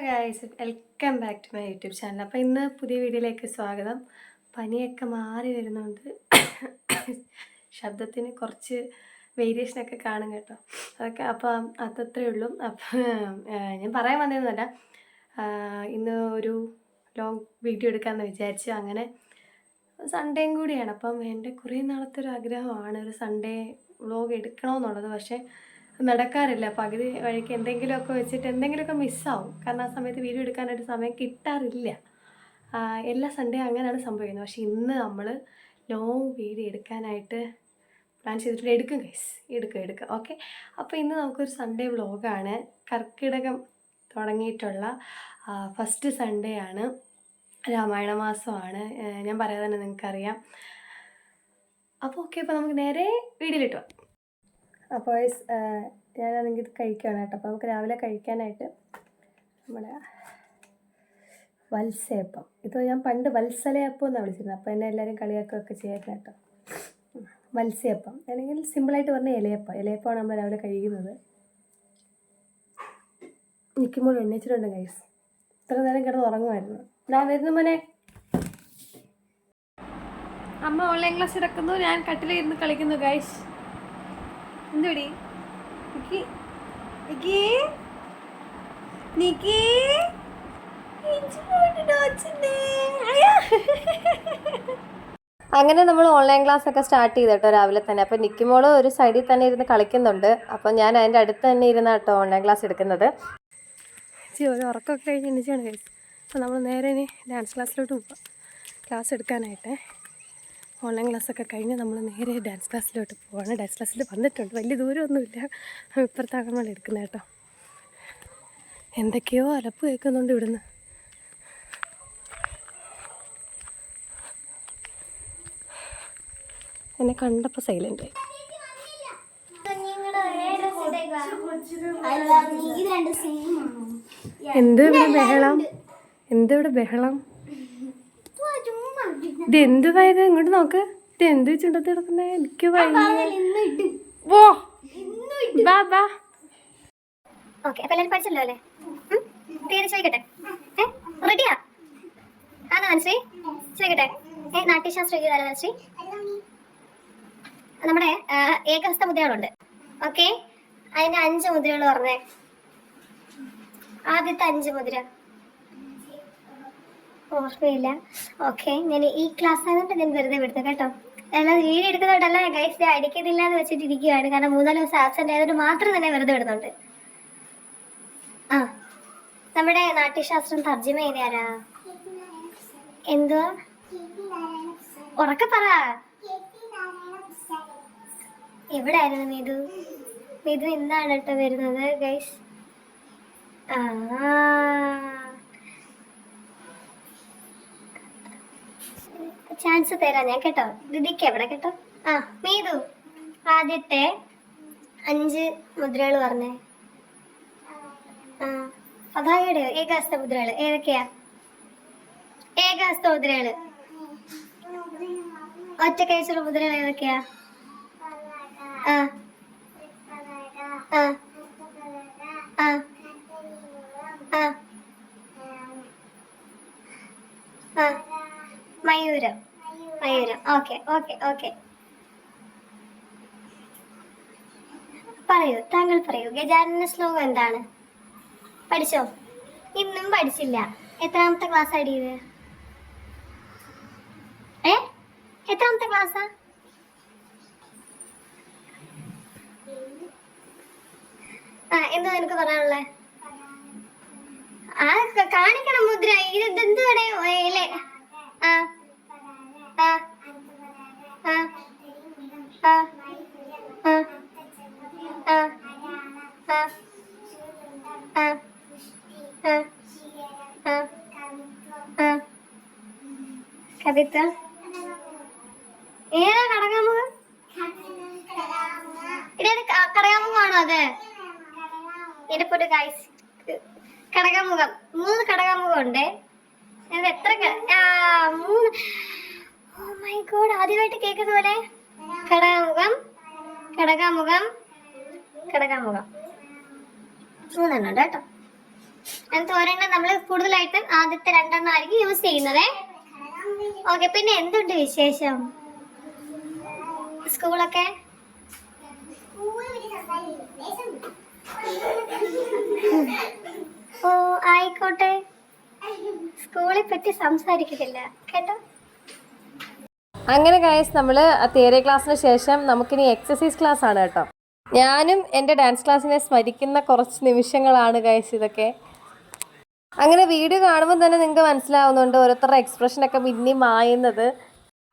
Guys, welcome back to my YouTube channel. അപ്പോൾ ഇന്ന് പുതിയ വീഡിയോയിലേക്ക് സ്വാഗതം. പനിയൊക്കെ മാറി വരുന്നുണ്ട്. ശബ്ദത്തിന് കുറച്ച് വേരിയേഷനൊക്കെ കാണും കേട്ടോ. അതൊക്കെ അപ്പം അതത്രേ ഉള്ളൂ. അപ്പം ഞാൻ പറയാൻ വന്നതെന്നല്ല, ഇന്ന് ഒരു ലോങ് വീഡിയോ എടുക്കാമെന്ന് വിചാരിച്ചു. അങ്ങനെ സൺഡേയും കൂടിയാണ്. അപ്പം എൻ്റെ കുറേ നാളത്തെ ഒരു ആഗ്രഹമാണ് ഒരു സൺഡേ വ്ലോഗ് എടുക്കണമെന്നുള്ളത്. പക്ഷേ നടക്കാറില്ല. പകുതി വഴിക്ക് എന്തെങ്കിലുമൊക്കെ വെച്ചിട്ട് എന്തെങ്കിലുമൊക്കെ മിസ്സാവും. കാരണം ആ സമയത്ത് വീഡിയോ എടുക്കാനായിട്ട് സമയം കിട്ടാറില്ല. എല്ലാ സൺഡേ അങ്ങനെയാണ് സംഭവിക്കുന്നത്. പക്ഷേ ഇന്ന് നമ്മൾ ലോങ് വീഡിയോ എടുക്കാനായിട്ട് പ്ലാൻ ചെയ്തിട്ട് എടുക്കും ഗൈസ്, എടുക്കും. ഓക്കെ, അപ്പോൾ ഇന്ന് നമുക്കൊരു സൺഡേ വ്ലോഗാണ്. കർക്കിടകം തുടങ്ങിയിട്ടുള്ള ഫസ്റ്റ് സൺഡേ ആണ്. രാമായണ മാസമാണ്. ഞാൻ പറയാതെ തന്നെ നിങ്ങൾക്കറിയാം. അപ്പോൾ ഓക്കെ, അപ്പോൾ നമുക്ക് നേരെ വീഡിയോയിലിട്ട് പോകാം. അപ്പോൾ ഞാനാണെങ്കിൽ ഇത് കഴിക്കുകയാണ് കേട്ടോ. അപ്പോൾ നമുക്ക് രാവിലെ കഴിക്കാനായിട്ട് നമ്മുടെ വത്സയപ്പം, ഇത് ഞാൻ പണ്ട് വത്സലയപ്പം എന്നാണ് വിളിച്ചിരുന്നത്. അപ്പോൾ എന്നെ എല്ലാവരും കളിയാക്കുകയൊക്കെ ചെയ്യായിരുന്നു കേട്ടോ. വത്സയപ്പം അല്ലെങ്കിൽ സിമ്പിളായിട്ട് പറഞ്ഞാൽ ഇലയപ്പമാണ് നമ്മൾ രാവിലെ കഴിക്കുന്നത്. നിൽക്കുമ്പോൾ എണ്ണീച്ചിട്ടുണ്ട് ഗൈസ്. ഇത്ര നേരം കിടന്ന് ഉറങ്ങുമായിരുന്നു. ഞാൻ വരുന്ന മോനെ. അമ്മ ഓൺലൈൻ ക്ലാസ് എടുക്കുന്നു, ഞാൻ കട്ടിലിരുന്ന് കളിക്കുന്നു ഗൈസ്. എന്തുപടി അങ്ങനെ നമ്മൾ ഓൺലൈൻ ക്ലാസ് ഒക്കെ സ്റ്റാർട്ട് ചെയ്തു കേട്ടോ രാവിലെ തന്നെ. അപ്പം നിൽക്കുമ്പോൾ ഒരു സൈഡിൽ തന്നെ ഇരുന്ന് കളിക്കുന്നുണ്ട്. അപ്പം ഞാൻ അതിൻ്റെ അടുത്ത് തന്നെ ഇരുന്ന കേട്ടോ ഓൺലൈൻ ക്ലാസ് എടുക്കുന്നത്. ഒരു ഉറക്കമൊക്കെ കഴിഞ്ഞ് എണ്ണിച്ചാണ് കഴിച്ചത്. അപ്പോൾ നമ്മൾ നേരെ ഇനി ഡാൻസ് ക്ലാസ്സിലോട്ട് പോകാം ക്ലാസ് എടുക്കാനായിട്ട്. ഓൺലൈൻ ക്ലാസ്സൊക്കെ കഴിഞ്ഞ് നമ്മൾ നേരെ ഡാൻസ് ക്ലാസ്സിലോട്ട് പോവാണ്. ഡാൻസ് ക്ലാസ്സിൽ വന്നിട്ടുണ്ട്, വലിയ ദൂരമൊന്നുമില്ല, ഇപ്പുറത്താണ് നമ്മൾ എടുക്കുന്നത് കേട്ടോ. എന്തൊക്കെയോ അലപ്പ് കേൾക്കുന്നുണ്ട് ഇവിടുന്ന്. എന്നെ കണ്ടപ്പോൾ സൈലൻ്റ് ആയി. എന്തിവിടെ ബഹളം? ഇത് എന്ത് വയത്? ഇങ്ങോട്ട് നോക്ക്. ഇത് എന്ത് ചുണ്ടത്ത് കിടക്കുന്നേ? എനിക്ക് പഠിച്ചല്ലോ അല്ലേ? പേര് ചോദിക്കട്ടെ? റെഡിയാ? ആണോ മനസ്സി? ചോദിക്കട്ടെ, നാട്യശാസ്ത്ര മനസ്സി? നമ്മുടെ ഏകഹസ്ത മുദ്രകളുണ്ട്. ഓക്കെ, അതിന്റെ 5 മുദ്രകൾ പറഞ്ഞേ. ആദ്യത്തെ 5 മുദ്ര ഓർമ്മയില്ല. ഓക്കെ, ഞാൻ ഈ ക്ലാസ് ആയതുകൊണ്ട് ഞാൻ വെറുതെ വിടുന്നു കേട്ടോ. അല്ലാതെ വീഡിയോ എടുക്കുന്നതുകൊണ്ടല്ല ഗൈസ്, അടിക്കുന്നില്ല എന്ന് വെച്ചിട്ടിരിക്കുകയാണ്. കാരണം 3-4 ദിവസം ആബ്സെന്റ് ആയതുകൊണ്ട് മാത്രം തന്നെ വെറുതെ വിടുന്നുണ്ട്. നമ്മുടെ നാട്യശാസ്ത്രം തർജ്ജിമ ചെയ്താരാ? എന്തുവാ? ഉറക്കെ പറ. എവിടായിരുന്നു മിതു എന്താണ് കേട്ടോ വരുന്നത് ഗൈസ്? ചാൻസ് തരാം ഞാൻ കേട്ടോ. ദിദിക്ക് എവിടെ കേട്ടോ? മീതു, ആദ്യത്തെ 5 മുദ്രകൾ പറഞ്ഞേ. പതാകയുടെ ഏകഹസ്ത മുദ്രകൾ ഏതൊക്കെയാ? ഏകഹസ്ത മുദ്രകള് ഒറ്റ കൈച്ചുള്ള മുദ്രകൾ ഏതൊക്കെയാ? മയൂരം. ഓക്കെ. താങ്കൾ പറയൂ, ഗജാനന ശ്ലോകം എന്താണ്? പഠിച്ചോ? ഇന്നും പഠിച്ചില്ല. എത്രാമത്തെ ക്ലാസ് അടിയത്? എത്രാമത്തെ ക്ലാസ്സാ? എന്താ നിനക്ക് പറയാനുള്ളേ? കാണിക്കണം മുദ്ര. ഇതെന്തുവടെ? കവിത്വം ഏതാ? കടകാമുഖം? കടകാമുഖമാണോ അത്? എന്റെ പൊന്നു ഗൈസ്, കടകാമുഖം 3 കടകാമുഖം ഉണ്ട്. എത്ര? 3. ഓ മൈ ഗോഡ്, ആദ്യമായിട്ട് കേൾക്കുന്ന പോലെ. കടകാമുഖം 3 എണ്ണം ഉണ്ട് കേട്ടോ. അങ്ങനത്തെ ഒരെണ്ണം നമ്മൾ കൂടുതലായിട്ട് ആദ്യത്തെ 2 ആയിരിക്കും യൂസ് ചെയ്യുന്നത്. ഓക്കെ, പിന്നെ എന്തുണ്ട് വിശേഷം? സ്കൂളൊക്കെ ഓ ആയിക്കോട്ടെ, സ്കൂളെ പറ്റി സംസാരിക്കുന്നില്ല കേട്ടോ. അങ്ങനെ ഗൈസ് നമ്മൾ തിയറി ക്ലാസ്സിന് ശേഷം നമുക്കിനി എക്സസൈസ് ക്ലാസ് ആണ് കേട്ടോ. ഞാനും എൻ്റെ ഡാൻസ് ക്ലാസ്സിനെ സ്മരിക്കുന്ന കുറച്ച് നിമിഷങ്ങളാണ് ഗൈസ് ഇതൊക്കെ. അങ്ങനെ വീഡിയോ കാണുമ്പോൾ തന്നെ നിങ്ങൾക്ക് മനസ്സിലാവുന്നുണ്ട് ഓരോരുത്തരുടെ എക്സ്പ്രഷനൊക്കെ പിന്നെയും മായുന്നത്.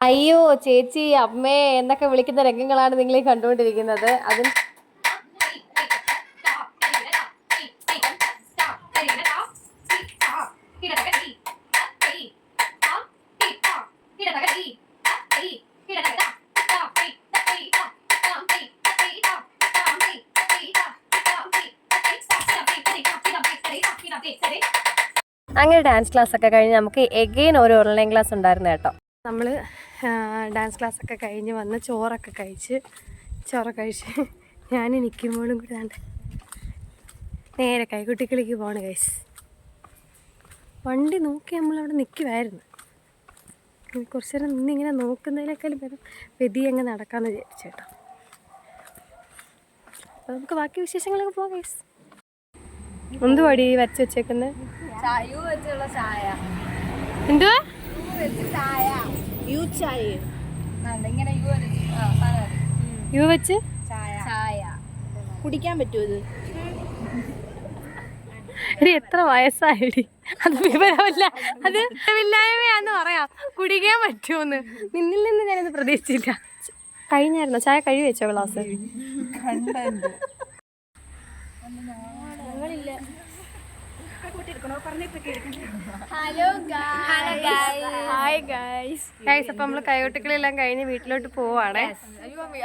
അയ്യോ ചേച്ചി അമ്മേ എന്നൊക്കെ വിളിക്കുന്ന രംഗങ്ങളാണ് നിങ്ങൾ ഈ കണ്ടുകൊണ്ടിരിക്കുന്നത്. അതിന് അങ്ങനെ ഡാൻസ് ക്ലാസ് ഒക്കെ കഴിഞ്ഞ് നമുക്ക് എഗെയിൻ ഒരു ഓൺലൈൻ ക്ലാസ് ഉണ്ടായിരുന്നു കേട്ടോ. നമ്മൾ ഡാൻസ് ക്ലാസ് ഒക്കെ കഴിഞ്ഞ് വന്ന് ചോറൊക്കെ കഴിച്ച് ഞാൻ നിൽക്കുമ്പോഴും കൂടി കണ്ട് നേരെ കൈകുട്ടിക്കളിക്ക് പോകണം ഗൈസ്. വണ്ടി നോക്കി നമ്മളവിടെ നിൽക്കുമായിരുന്നു. കുറച്ച് നേരം നിന്നിങ്ങനെ നോക്കുന്നതിനേക്കാളും വെതി അങ്ങ് നടക്കാമെന്ന് വിചാരിച്ചു കേട്ടോ. അപ്പോൾ നമുക്ക് ബാക്കി വിശേഷങ്ങളൊക്കെ പോകാം ഗൈസ്. എന്തുവാടി വരച്ച് വെച്ചേക്കുന്നത്? എന്തുവാ യു വെച്ച് കുടിക്കാൻ പറ്റുമോ ഇത്? എടി എത്ര വയസ്സായിടി? അത് വിവരമല്ല, അത് വിവരമില്ലായ്മയാന്ന് പറയാം. കുടിക്കാൻ പറ്റുമോന്ന് നിന്നിൽ നിന്ന് ഞാനത് പ്രതീക്ഷിച്ചില്ല. കഴിഞ്ഞായിരുന്നോ ചായ? കഴിവ് വെച്ചോ ക്ലാസ്? ഗൈസ് അപ്പൊ നമ്മള് കൈകൊട്ടിക്കളെല്ലാം കഴിഞ്ഞ് വീട്ടിലോട്ട് പോവാണേ.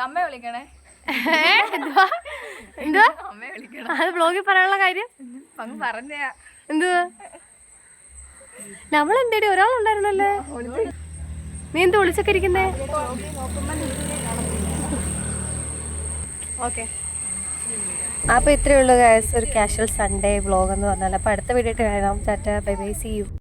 അമ്മ വിളിക്കണേ. എന്തുവാ അത് ബ്ലോഗിൽ പറയാനുള്ള കാര്യം? എന്തുവാ നമ്മളെന്തേടി ഒരാളുണ്ടായിരുന്നല്ലേ? നീ എന്ത് വിളിച്ചൊക്കെ ഇരിക്കുന്നേ? ഓക്കെ, അപ്പോൾ ഇത്രയേ ഉള്ളൂ ഗൈസ് ഒരു കാഷ്വൽ സൺഡേ വ്ളോഗ് എന്ന് പറഞ്ഞാൽ. അപ്പോൾ അടുത്ത വീഡിയോ ആയിട്ട് കാണാം. Tata bye bye, see U.